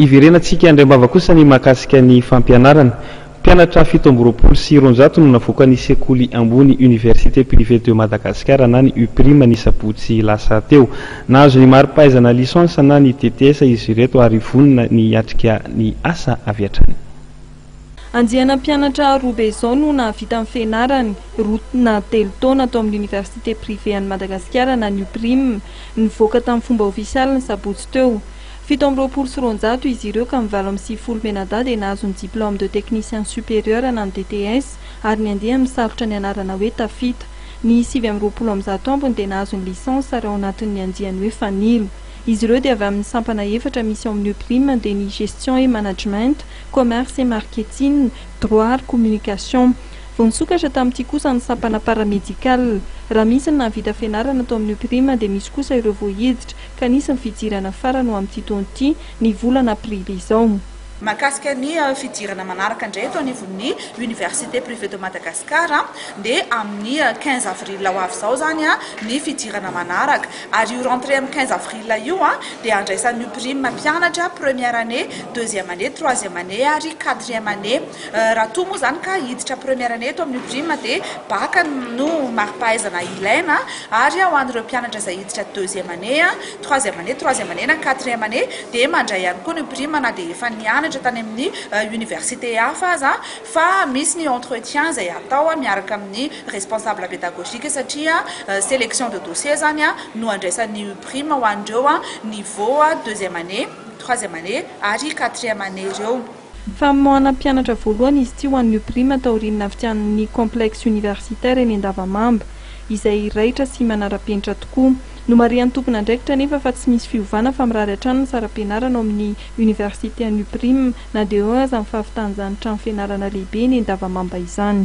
Iverenantsika andriambava kosa ny mahakasika ny fampianarana. Mpianatra 720 no navoaka ny sekoly ambony Université Privée de Madagascar na ny UPRIM ny sabotsy lasa teo. Nahazo ny mari-pahaizana licence na ny TTS izy ireto ary vonina ny atrika ny asa avy hatrany. Andiana mpianatra robe izao no nahavita amin'ny fianarany rotona 3 taona atao amin'ny Université Privée an'i Madagascar na ny UPRIM nivoaka tamin'ny fomba ofisialy ny sabotsy teo. 720 izy ireo ka mivalo amin'ny 60 menada dia nahazo ny diplôme de technicien supérieur na ny DTS ary ny andeha misarotra ny anarana hoe tafita. Ny 720 ambiny dia nahazo ny licence ary ao anatin'ny andiany hoe fanilo. Izy ireo dia avy amin'ny sampana efatra misy ao amin'ny UPRIM dia ny gestion et management, commerce et marketing, droit, communication. Vao nisokatra tamin'ity kosa ny sampana paramédical. Raha misy ny nahavita fianarana atao amin'ny UPRIM dia misy kosa ireo voahiditra ka nisy ny fidirana farany ho amin'ity taona ity ny volana aprily izao. Mahakasika ny fidirana manaraka indray eto anivon'ny Université Privée de Madagascar dia amin'ny 15 avril ho avy izao zany ny fidirana manaraka ary io rentrée amin'ny 15 avril io dia andraisan'ny UPRIM mpianatra première année, deuxième année, troisième année ary quatrième année. Raha toa moa zany ka hiditra première année eto amin'ny UPRIM dia baka no mari-pahaizana ilaina ary ho an'ireo mpianatra izay hiditra deuxième année, troisième année na quatrième année dia mandray ihany koa ny UPRIM na dia efa nianatra tany amin'ny université hafa aza fa misy ny entretien izay atao miaraka amin'ny responsable pédagogique satria sélection de dossier zany no andraisan'ny UPRIM ho an'ireo niveau deuxième année, troisième année ary quatrième année ireo. Famoahana mpianatra voalohany izy ity ho an'ny UPRIM taoriana fitian'ny complexe universitaire eny Andavamamba izay raitra sy manara-penitra tokoa. No marian'ny tompona andraikitra nefa fa tsy misy fiovana fa mirary hatrany ny saram-pianarana ao amin'ny université an'i UPRIM na dia eo aza ny fahafitan'izany trano fianarana lehibe eny Andavamamba izany.